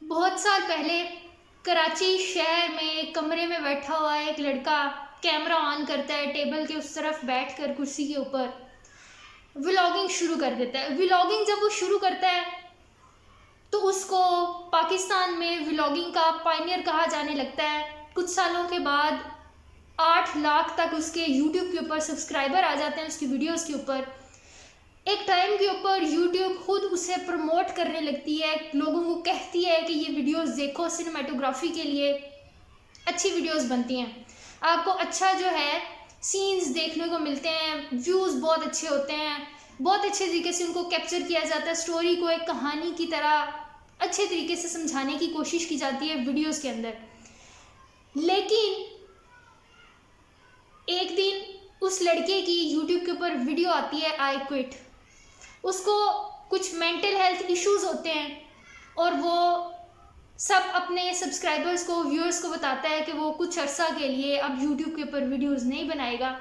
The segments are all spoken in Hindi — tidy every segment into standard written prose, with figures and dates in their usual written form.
बहुत साल पहले कराची शहर में एक कमरे में बैठा हुआ एक लड़का कैमरा ऑन करता है, टेबल के उस तरफ बैठकर कुर्सी के ऊपर व्लॉगिंग शुरू कर देता है। व्लॉगिंग जब वो शुरू करता है तो उसको पाकिस्तान में व्लॉगिंग का पायनियर कहा जाने लगता है। कुछ सालों के बाद 8 लाख तक उसके यूट्यूब के ऊपर सब्सक्राइबर आ जाते हैं उसकी वीडियोस के ऊपर। एक टाइम के ऊपर यूट्यूब खुद उसे प्रमोट करने लगती है, लोगों को कहती है कि ये वीडियोस देखो, सिनेमेटोग्राफी के लिए अच्छी वीडियोस बनती हैं, आपको अच्छा जो है सीन्स देखने को मिलते हैं, व्यूज़ बहुत अच्छे होते हैं, बहुत अच्छे तरीके से उनको कैप्चर किया जाता है, स्टोरी को एक कहानी की तरह अच्छे तरीके से समझाने की कोशिश की जाती है वीडियोस के अंदर। लेकिन एक दिन उस लड़के की यूट्यूब के ऊपर वीडियो आती है आई क्विट। उसको कुछ मेंटल हेल्थ इश्यूज होते हैं और वो सब अपने सब्सक्राइबर्स को, व्यूअर्स को बताता है कि वो कुछ अरसा के लिए अब यूट्यूब के ऊपर वीडियोस नहीं बनाएगा।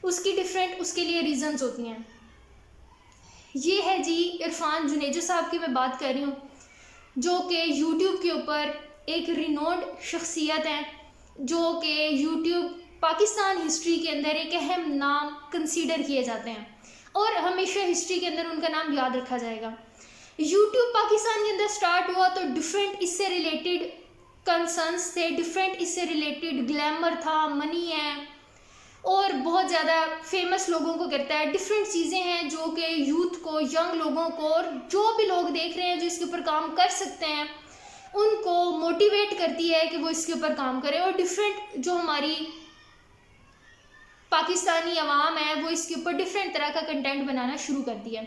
उसकी डिफरेंट उसके लिए रीजंस होती हैं। ये है जी इरफान जुनेजो साहब की मैं बात कर रही हूँ, जो कि यूट्यूब के ऊपर एक रिनोन्ड शख्सियत हैं, जो कि यूट्यूब पाकिस्तान हिस्ट्री के अंदर एक अहम नाम कंसीडर किए जाते हैं और हमेशा हिस्ट्री के अंदर उनका नाम याद रखा जाएगा। यूट्यूब पाकिस्तान के अंदर स्टार्ट हुआ तो डिफरेंट इससे रिलेटेड कंसर्न्स थे, डिफरेंट इससे रिलेटेड ग्लैमर था, मनी है और बहुत ज़्यादा फेमस लोगों को करता है। डिफरेंट चीज़ें हैं जो कि यूथ को, यंग लोगों को और जो भी लोग देख रहे हैं जो इसके ऊपर काम कर सकते हैं उनको मोटिवेट करती है कि वो इसके ऊपर काम करें। और डिफरेंट जो हमारी पाकिस्तानी अवाम है वो इसके ऊपर डिफरेंट तरह का कंटेंट बनाना शुरू कर दिया।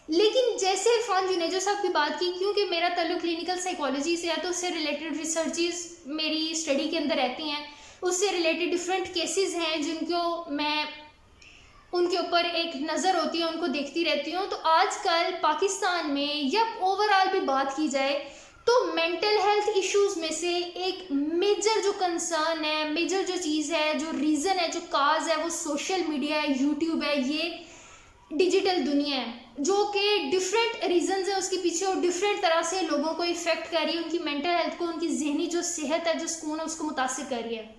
लेकिन जैसे इरफान जुनेजो साहब की बात की, क्योंकि मेरा ताल्लुक क्लिनिकल साइकोलॉजी से है तो उससे रिलेटेड रिसर्चेस मेरी स्टडी के अंदर रहती हैं, उससे रिलेटेड डिफरेंट केसेस हैं जिनको मैं उनके ऊपर एक नज़र होती है, उनको देखती रहती हूँ। तो आजकल पाकिस्तान में या ओवरऑल भी बात की जाए तो मेंटल हेल्थ इश्यूज में से एक मेजर जो कंसर्न है, मेजर जो चीज़ है, जो रीज़न है, जो काज है, वो सोशल मीडिया है, यूट्यूब है, ये डिजिटल दुनिया है, जो कि डिफरेंट रीजंस है उसके पीछे और डिफरेंट तरह से लोगों को इफेक्ट कर रही है, उनकी मेंटल हेल्थ को, उनकी जहनी जो सेहत है, जो सुकून है, उसको मुतासिर कर रही है।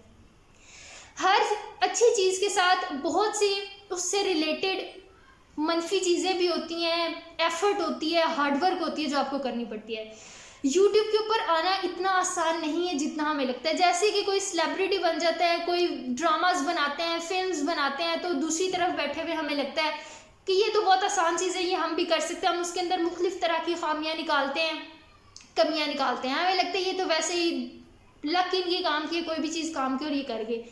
हर अच्छी चीज़ के साथ बहुत सी उससे रिलेटेड मनफी चीज़ें भी होती हैं, एफर्ट होती है, हार्डवर्क होती है जो आपको करनी पड़ती है। यूट्यूब के ऊपर आना इतना आसान नहीं है जितना हमें लगता है। जैसे कि कोई सेलिब्रिटी बन जाता है, कोई ड्रामास बनाते हैं, फिल्म्स बनाते हैं, तो दूसरी तरफ बैठे हुए हमें लगता है कि ये तो बहुत आसान चीज़ है, ये हम भी कर सकते हैं। हम उसके अंदर मुख्तलिफ तरह की खामियां निकालते हैं, कमियां निकालते हैं, हमें लगता है ये तो वैसे ही लक इनके काम की, कोई भी चीज़ काम की और ये कर गए।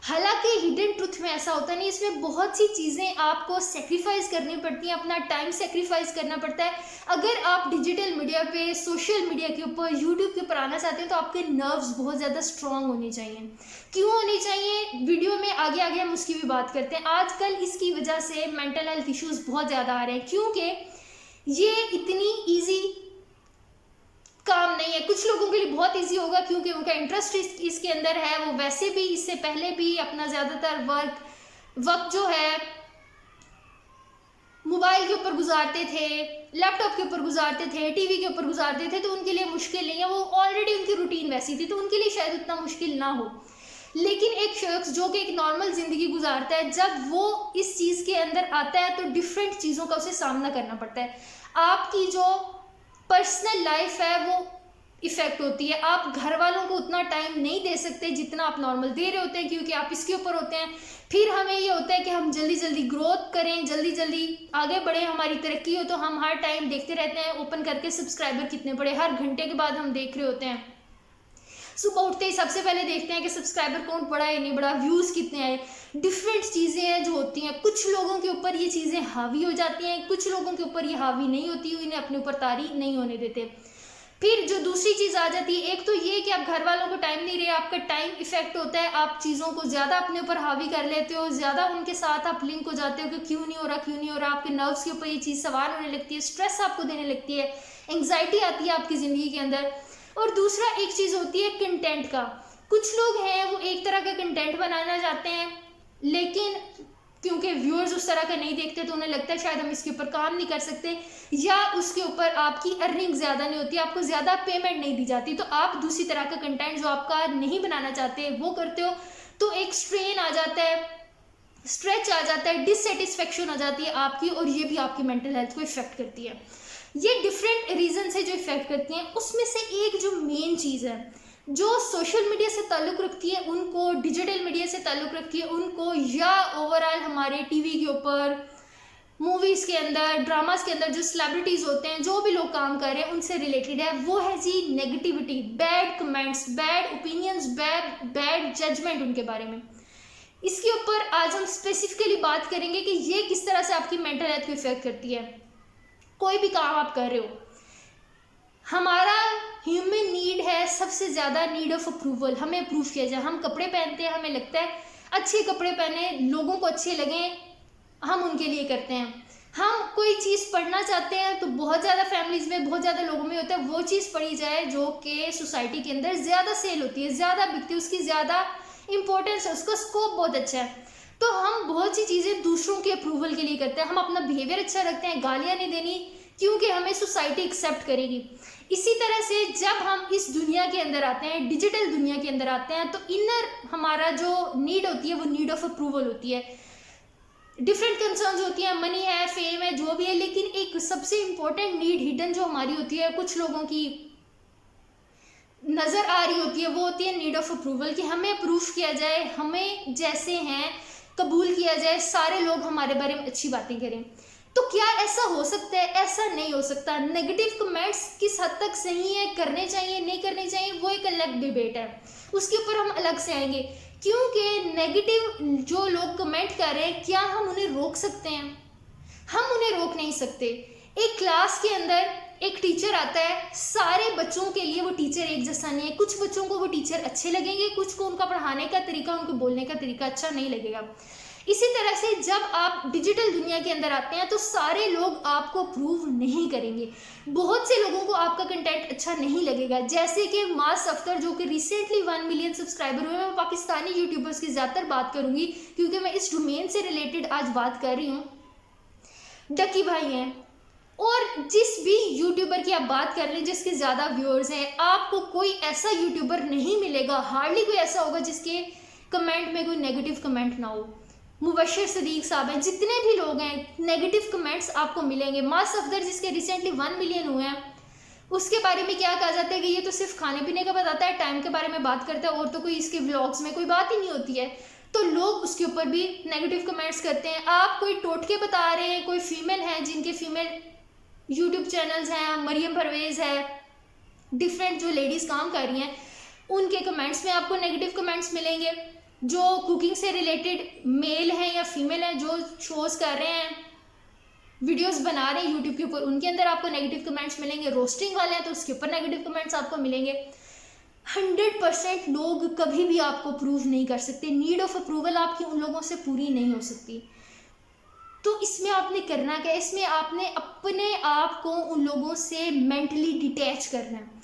हालांकि हिडन ट्रुथ में ऐसा होता नहीं, इसमें बहुत सी चीज़ें आपको सेक्रीफाइस करनी पड़ती हैं, अपना टाइम सेक्रीफाइस करना पड़ता है। अगर आप डिजिटल मीडिया पे, सोशल मीडिया के ऊपर, यूट्यूब के ऊपर आना चाहते हैं तो आपके नर्व्स बहुत ज़्यादा स्ट्रॉन्ग होने चाहिए। क्यों होनी चाहिए, वीडियो में आगे आगे हम उसकी भी बात करते हैं। आजकल इसकी वजह से मेंटल हेल्थ इश्यूज़ बहुत ज़्यादा आ रहे हैं क्योंकि ये इतनी ईजी काम नहीं है। कुछ लोगों के लिए बहुत इजी होगा क्योंकि उनका इंटरेस्ट इसके अंदर है, वो वैसे भी इससे पहले भी अपना ज़्यादातर वक्त जो है मोबाइल के ऊपर गुजारते थे, लैपटॉप के ऊपर गुजारते थे, टीवी के ऊपर गुजारते थे, तो उनके लिए मुश्किल नहीं है, वो ऑलरेडी उनकी रूटीन वैसी थी तो उनके लिए शायद उतना मुश्किल ना हो। लेकिन एक शख्स जो कि एक नॉर्मल ज़िंदगी गुजारता है, जब वो इस चीज़ के अंदर आता है तो डिफरेंट चीज़ों का उसे सामना करना पड़ता है। आपकी जो पर्सनल लाइफ है वो इफ़ेक्ट होती है, आप घर वालों को उतना टाइम नहीं दे सकते जितना आप नॉर्मल दे रहे होते हैं क्योंकि आप इसके ऊपर होते हैं। फिर हमें ये होता है कि हम जल्दी जल्दी ग्रोथ करें, जल्दी जल्दी आगे बढ़े, हमारी तरक्की हो, तो हम हर टाइम देखते रहते हैं ओपन करके सब्सक्राइबर कितने बढ़े, हर घंटे के बाद हम देख रहे होते हैं। सुबह उठते ही सबसे पहले देखते हैं कि सब्सक्राइबर काउंट बढ़ा है नहीं बढ़ा, व्यूज़ कितने आए। डिफरेंट चीज़ें हैं जो होती हैं, कुछ लोगों के ऊपर ये चीज़ें हावी हो जाती हैं, कुछ लोगों के ऊपर ये हावी नहीं होती, इन्हें अपने ऊपर तारी नहीं होने देते। फिर जो दूसरी चीज़ आ जाती है, एक तो ये कि आप घर वालों को टाइम नहीं रहे, आपका टाइम इफेक्ट होता है, आप चीज़ों को ज़्यादा अपने ऊपर हावी कर लेते हो, ज़्यादा उनके साथ आप लिंक हो जाते हो कि क्यों नहीं हो रहा, क्यों नहीं हो रहा, आपके नर्व्स के ऊपर ये चीज़ सवार होने लगती है, स्ट्रेस आपको देने लगती है, एंग्जाइटी आती है आपकी ज़िंदगी के अंदर। और दूसरा एक चीज़ होती है कंटेंट का। कुछ लोग हैं वो एक तरह का कंटेंट बनाना चाहते हैं लेकिन क्योंकि व्यूअर्स उस तरह का नहीं देखते तो उन्हें लगता है शायद हम इसके ऊपर काम नहीं कर सकते, या उसके ऊपर आपकी अर्निंग ज़्यादा नहीं होती, आपको ज़्यादा पेमेंट नहीं दी जाती, तो आप दूसरी तरह का कंटेंट जो आपका नहीं बनाना चाहते वो करते हो, तो एक स्ट्रेन आ जाता है, स्ट्रेच आ जाता है, डिससेटिस्फेक्शन आ जाती है आपकी, और ये भी आपकी मेंटल हेल्थ को इफेक्ट करती है। ये डिफरेंट रीजन से जो इफेक्ट करती हैं, उसमें से एक जो मेन चीज़ है जो सोशल मीडिया से ताल्लुक़ रखती है उनको, डिजिटल मीडिया से ताल्लुक़ रखती है उनको, या ओवरऑल हमारे टीवी के ऊपर, मूवीज़ के अंदर, ड्रामास के अंदर जो सेलिब्रिटीज़ होते हैं, जो भी लोग काम कर रहे हैं उनसे रिलेटेड है, वो है जी negativity, bad comments, bad opinions, bad judgement उनके बारे में। इसके ऊपर आज हम स्पेसिफिकली बात करेंगे कि ये किस तरह से आपकी मेंटल हेल्थ को इफेक्ट करती है। कोई भी काम आप कर रहे हो, हमारा ह्यूमन नीड है सबसे ज़्यादा नीड ऑफ अप्रूवल, हमें अप्रूव किया जाए। हम कपड़े पहनते हैं, हमें लगता है अच्छे कपड़े पहने, लोगों को अच्छे लगें, हम उनके लिए करते हैं। हम कोई चीज़ पढ़ना चाहते हैं तो बहुत ज़्यादा फैमिलीज़ में, बहुत ज़्यादा लोगों में होता है वो चीज़ पढ़ी जाए जो कि सोसाइटी के अंदर ज़्यादा सेल होती है, ज़्यादा बिकती है, उसकी ज़्यादा इंपॉर्टेंस है, उसका स्कोप बहुत अच्छा है। तो हम बहुत सी चीज़ें दूसरों के अप्रूवल के लिए करते हैं, हम अपना बिहेवियर अच्छा रखते हैं, गालियाँ नहीं देनी क्योंकि हमें सोसाइटी एक्सेप्ट करेगी। इसी तरह से जब हम इस दुनिया के अंदर आते हैं, डिजिटल दुनिया के अंदर आते हैं, तो इनर हमारा जो नीड होती है वो नीड ऑफ अप्रूवल होती है। डिफरेंट कंसर्न्स होती हैं, मनी है, फेम है, जो भी है, लेकिन एक सबसे इम्पोर्टेंट नीड हिडन जो हमारी होती है, कुछ लोगों की नज़र आ रही होती है, वो होती है नीड ऑफ अप्रूवल, कि हमें अप्रूव किया जाए, हमें जैसे हैं कबूल किया जाए, सारे लोग हमारे बारे में अच्छी बातें करें। तो क्या ऐसा हो सकता है? ऐसा नहीं हो सकता। नेगेटिव कमेंट्स किस हद तक सही है, करने चाहिए नहीं करने चाहिए, वो एक अलग डिबेट है, उसके ऊपर हम अलग से आएंगे। क्योंकि नेगेटिव जो लोग कमेंट कर रहे हैं, क्या हम उन्हें रोक सकते हैं? हम उन्हें रोक नहीं सकते। एक क्लास के अंदर एक टीचर आता है, सारे बच्चों के लिए वो टीचर एक जैसा नहीं है, कुछ बच्चों को वो टीचर अच्छे लगेंगे, कुछ को उनका पढ़ाने का तरीका, उनको बोलने का तरीका अच्छा नहीं लगेगा। इसी तरह से जब आप डिजिटल दुनिया के अंदर आते हैं तो सारे लोग आपको अप्रूव नहीं करेंगे, बहुत से लोगों को आपका कंटेंट अच्छा नहीं लगेगा। जैसे कि मास अफ्तर जो कि रिसेंटली 1 मिलियन सब्सक्राइबर हुए, मैं पाकिस्तानी यूट्यूबर्स की ज़्यादातर बात करूंगी क्योंकि मैं इस डोमेन से रिलेटेड आज बात कर रही हूँ। डकी भाई हैं, और जिस भी यूट्यूबर की आप बात कर लें जिसके ज़्यादा व्यूअर्स हैं, आपको कोई ऐसा यूट्यूबर नहीं मिलेगा, हार्डली कोई ऐसा होगा जिसके कमेंट में कोई नेगेटिव कमेंट ना हो। मुबशर सदीक साहब हैं, जितने भी लोग हैं, नेगेटिव कमेंट्स आपको मिलेंगे। मास अफदर जिसके रिसेंटली 1 मिलियन हुए हैं, उसके बारे में क्या कहा जाता है कि ये तो सिर्फ खाने पीने का बताता है, टाइम के बारे में बात करता है, और तो कोई इसके व्लॉग्स में कोई बात ही नहीं होती है। तो लोग उसके ऊपर भी नेगेटिव कमेंट्स करते हैं। आप कोई टोटके बता रहे हैं, कोई फीमेल हैं जिनके फीमेल यूट्यूब चैनल्स हैं, मरियम परवेज़ है, डिफरेंट जो लेडीज़ काम कर रही हैं, उनके कमेंट्स में आपको नेगेटिव कमेंट्स मिलेंगे। जो कुकिंग से रिलेटेड मेल हैं या फीमेल हैं, जो शोज़ कर रहे हैं, वीडियोस बना रहे हैं यूट्यूब के ऊपर, उनके अंदर आपको नेगेटिव कमेंट्स मिलेंगे। रोस्टिंग वाले हैं तो उसके ऊपर नेगेटिव कमेंट्स आपको मिलेंगे। 100% लोग कभी भी आपको अप्रूव नहीं कर सकते। नीड ऑफ अप्रूवल आपकी उन लोगों से पूरी नहीं हो सकती। तो इसमें आपने करना क्या है? इसमें आपने अपने आप को उन लोगों से मेंटली डिटैच करना है।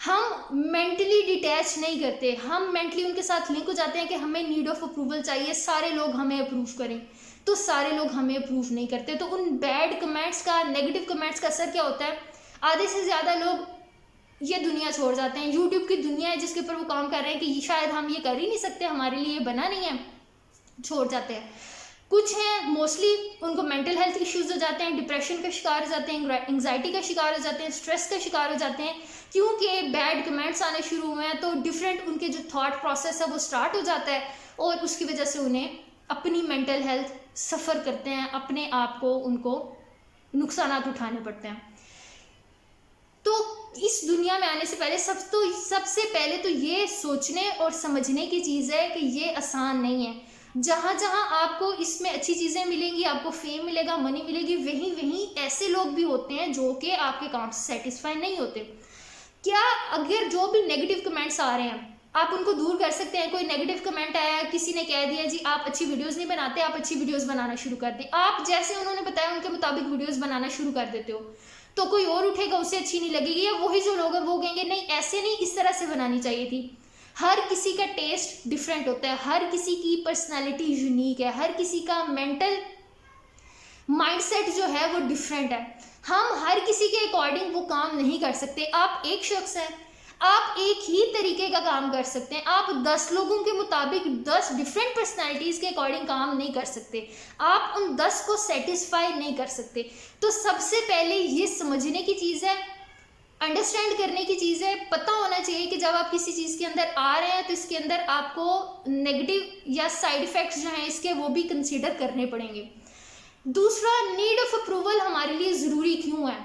हम मेंटली डिटैच नहीं करते, हम मेंटली उनके साथ लिंक हो जाते हैं कि हमें नीड ऑफ अप्रूवल चाहिए, सारे लोग हमें अप्रूव करें, तो सारे लोग हमें अप्रूव नहीं करते। तो उन बैड कमेंट्स का, नेगेटिव कमेंट्स का असर क्या होता है? आधे से ज़्यादा लोग ये दुनिया छोड़ जाते हैं। यूट्यूब की दुनिया है जिसके ऊपर वो काम कर रहे हैं कि शायद हम ये कर ही नहीं सकते, हमारे लिए ये बना नहीं है, छोड़ जाते हैं। कुछ हैं मोस्टली उनको मेंटल हेल्थ इश्यूज हो जाते हैं, डिप्रेशन का शिकार हो जाते हैं, एंग्जाइटी का शिकार हो जाते हैं, स्ट्रेस का शिकार हो जाते हैं, क्योंकि बैड कमेंट्स आने शुरू हुए हैं। तो डिफरेंट उनके जो थॉट प्रोसेस है वो स्टार्ट हो जाता है, और उसकी वजह से उन्हें अपनी मेंटल हेल्थ सफ़र करते हैं, अपने आप को उनको नुकसान उठाने पड़ते हैं। तो इस दुनिया में आने से पहले सबसे पहले तो ये सोचने और समझने की चीज़ है कि ये आसान नहीं है। जहाँ जहाँ आपको इसमें अच्छी चीज़ें मिलेंगी, आपको फेम मिलेगा, मनी मिलेगी, वहीं वहीं ऐसे लोग भी होते हैं जो कि आपके काम से सेटिस्फाई नहीं होते। क्या अगर जो भी नेगेटिव कमेंट्स आ रहे हैं आप उनको दूर कर सकते हैं? कोई नेगेटिव कमेंट आया, किसी ने कह दिया जी आप अच्छी वीडियोस नहीं बनाते, आप अच्छी वीडियोस बनाना शुरू कर दें, आप जैसे उन्होंने बताया उनके मुताबिक वीडियोस बनाना शुरू कर देते हो, तो कोई और उठेगा, उसे अच्छी नहीं लगेगी, या वही जो लोग हैं वो कहेंगे नहीं ऐसे नहीं, इस तरह से बनानी चाहिए थी। हर किसी का टेस्ट डिफरेंट होता है, हर किसी की पर्सनैलिटी यूनिक है, हर किसी का मेंटल माइंडसेट जो है वो डिफरेंट है। हम हर किसी के अकॉर्डिंग वो काम नहीं कर सकते। आप एक शख्स हैं, आप एक ही तरीके का काम कर सकते हैं, आप 10 लोगों के मुताबिक 10 डिफरेंट पर्सनालिटीज़ के अकॉर्डिंग काम नहीं कर सकते, आप उन 10 को सेटिस्फाई नहीं कर सकते। तो सबसे पहले ये समझने की चीज़ है, अंडरस्टैंड करने की चीज़ है, पता होना चाहिए कि जब आप किसी चीज़ के अंदर आ रहे हैं तो इसके अंदर आपको नेगेटिव या साइड इफ़ेक्ट्स जो हैं इसके वो भी कंसीडर करने पड़ेंगे। दूसरा, नीड ऑफ अप्रूवल हमारे लिए ज़रूरी क्यों है?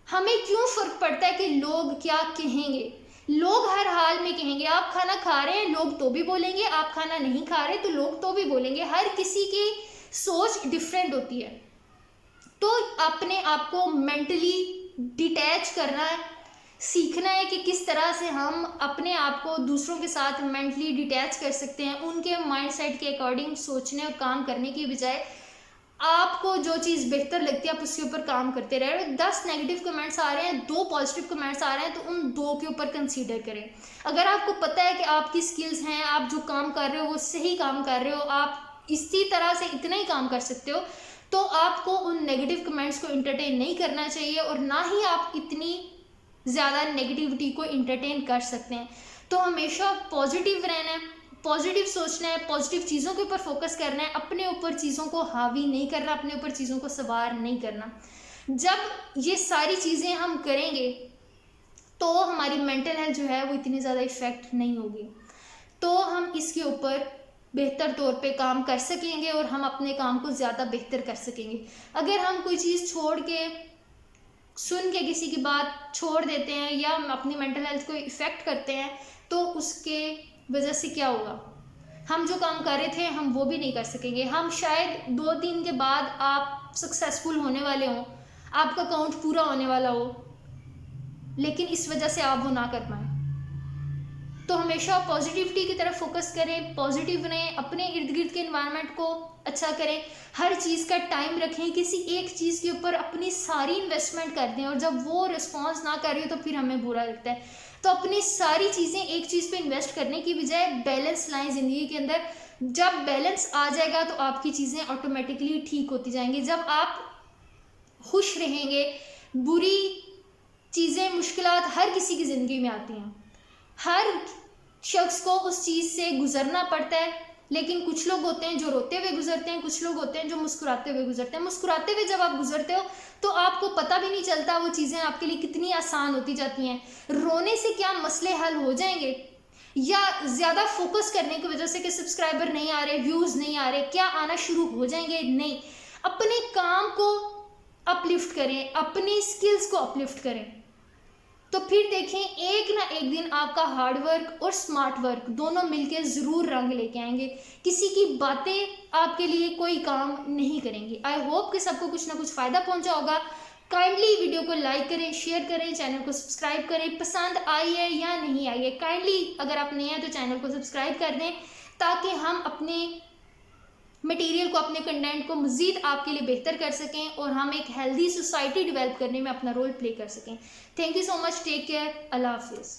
हमें क्यों फ़र्क पड़ता है कि लोग क्या कहेंगे? लोग हर हाल में कहेंगे। आप खाना खा रहे हैं, लोग तो भी बोलेंगे, आप खाना नहीं खा रहे तो लोग तो भी बोलेंगे। हर किसी की सोच डिफरेंट होती है। तो अपने आप को मेंटली डिटैच करना है, सीखना है कि किस तरह से हम अपने आप को दूसरों के साथ मेंटली डिटैच कर सकते हैं। उनके माइंडसेट के अकॉर्डिंग सोचने और काम करने की बजाय आपको जो चीज़ बेहतर लगती है आप उसके ऊपर काम करते रहे। 10 नेगेटिव कमेंट्स आ रहे हैं, 2 पॉजिटिव कमेंट्स आ रहे हैं, तो उन 2 के ऊपर कंसीडर करें। अगर आपको पता है कि आपकी स्किल्स हैं, आप जो काम कर रहे हो वो सही काम कर रहे हो, आप इसी तरह से इतना ही काम कर सकते हो, तो आपको उन नेगेटिव कमेंट्स को इंटरटेन नहीं करना चाहिए और ना ही आप इतनी ज़्यादा नेगेटिविटी को इंटरटेन कर सकते हैं। तो हमेशा पॉजिटिव रहना है, पॉजिटिव सोचना है, पॉजिटिव चीज़ों के ऊपर फोकस करना है, अपने ऊपर चीज़ों को हावी नहीं करना, अपने ऊपर चीज़ों को सवार नहीं करना। जब ये सारी चीज़ें हम करेंगे तो हमारी मेंटल हेल्थ जो है वो इतनी ज़्यादा इफ़ेक्ट नहीं होगी, तो हम इसके ऊपर बेहतर तौर पे काम कर सकेंगे और हम अपने काम को ज़्यादा बेहतर कर सकेंगे। अगर हम कोई चीज़ छोड़ के, सुन के किसी की बात छोड़ देते हैं या अपनी मेंटल हेल्थ को इफ़ेक्ट करते हैं, तो उसके वजह से क्या होगा? हम जो काम कर रहे थे हम वो भी नहीं कर सकेंगे। हम शायद 2 दिन के बाद आप सक्सेसफुल होने वाले हों, आपका अकाउंट पूरा होने वाला हो, लेकिन इस वजह से आप वो ना कर पाएँ। तो हमेशा पॉजिटिविटी की तरफ फोकस करें, पॉजिटिव रहें, अपने इर्द गिर्द के इन्वायरमेंट को अच्छा करें, हर चीज़ का टाइम रखें, किसी एक चीज़ के ऊपर अपनी सारी इन्वेस्टमेंट कर दें और जब वो रिस्पॉन्स ना कर रही हो तो फिर हमें बुरा लगता है। तो अपनी सारी चीज़ें एक चीज़ पे इन्वेस्ट करने की बजाय बैलेंस लाएं ज़िंदगी के अंदर। जब बैलेंस आ जाएगा तो आपकी चीज़ें ऑटोमेटिकली ठीक होती जाएंगी। जब आप खुश रहेंगे, बुरी चीज़ें, मुश्किलात हर किसी की ज़िंदगी में आती हैं, हर शख्स को उस चीज़ से गुजरना पड़ता है, लेकिन कुछ लोग होते हैं जो रोते हुए गुजरते हैं, कुछ लोग होते हैं जो मुस्कुराते हुए गुजरते हैं। मुस्कुराते हुए जब आप गुजरते हो तो आपको पता भी नहीं चलता वो चीज़ें आपके लिए कितनी आसान होती जाती हैं। रोने से क्या मसले हल हो जाएंगे, या ज़्यादा फोकस करने की वजह से कि सब्सक्राइबर नहीं आ रहे, व्यूज़ नहीं आ रहे, क्या आना शुरू हो जाएंगे? नहीं। अपने काम को अपलिफ्ट करें, अपनी स्किल्स को अपलिफ्ट करें, तो फिर देखें एक ना एक दिन आपका हार्डवर्क और स्मार्ट वर्क दोनों मिलकर ज़रूर रंग लेके आएंगे। किसी की बातें आपके लिए कोई काम नहीं करेंगी। आई होप कि सबको कुछ ना कुछ फ़ायदा पहुंचा होगा। काइंडली वीडियो को लाइक करें, शेयर करें, चैनल को सब्सक्राइब करें। पसंद आई है या नहीं आई है, काइंडली अगर आप नए हैं तो चैनल को सब्सक्राइब कर दें, ताकि हम अपने मटेरियल को, अपने कंटेंट को मज़ीद आपके लिए बेहतर कर सकें और हम एक हेल्दी सोसाइटी डेवलप करने में अपना रोल प्ले कर सकें। Thank you so much, take care, अल्लाह हाफिज़।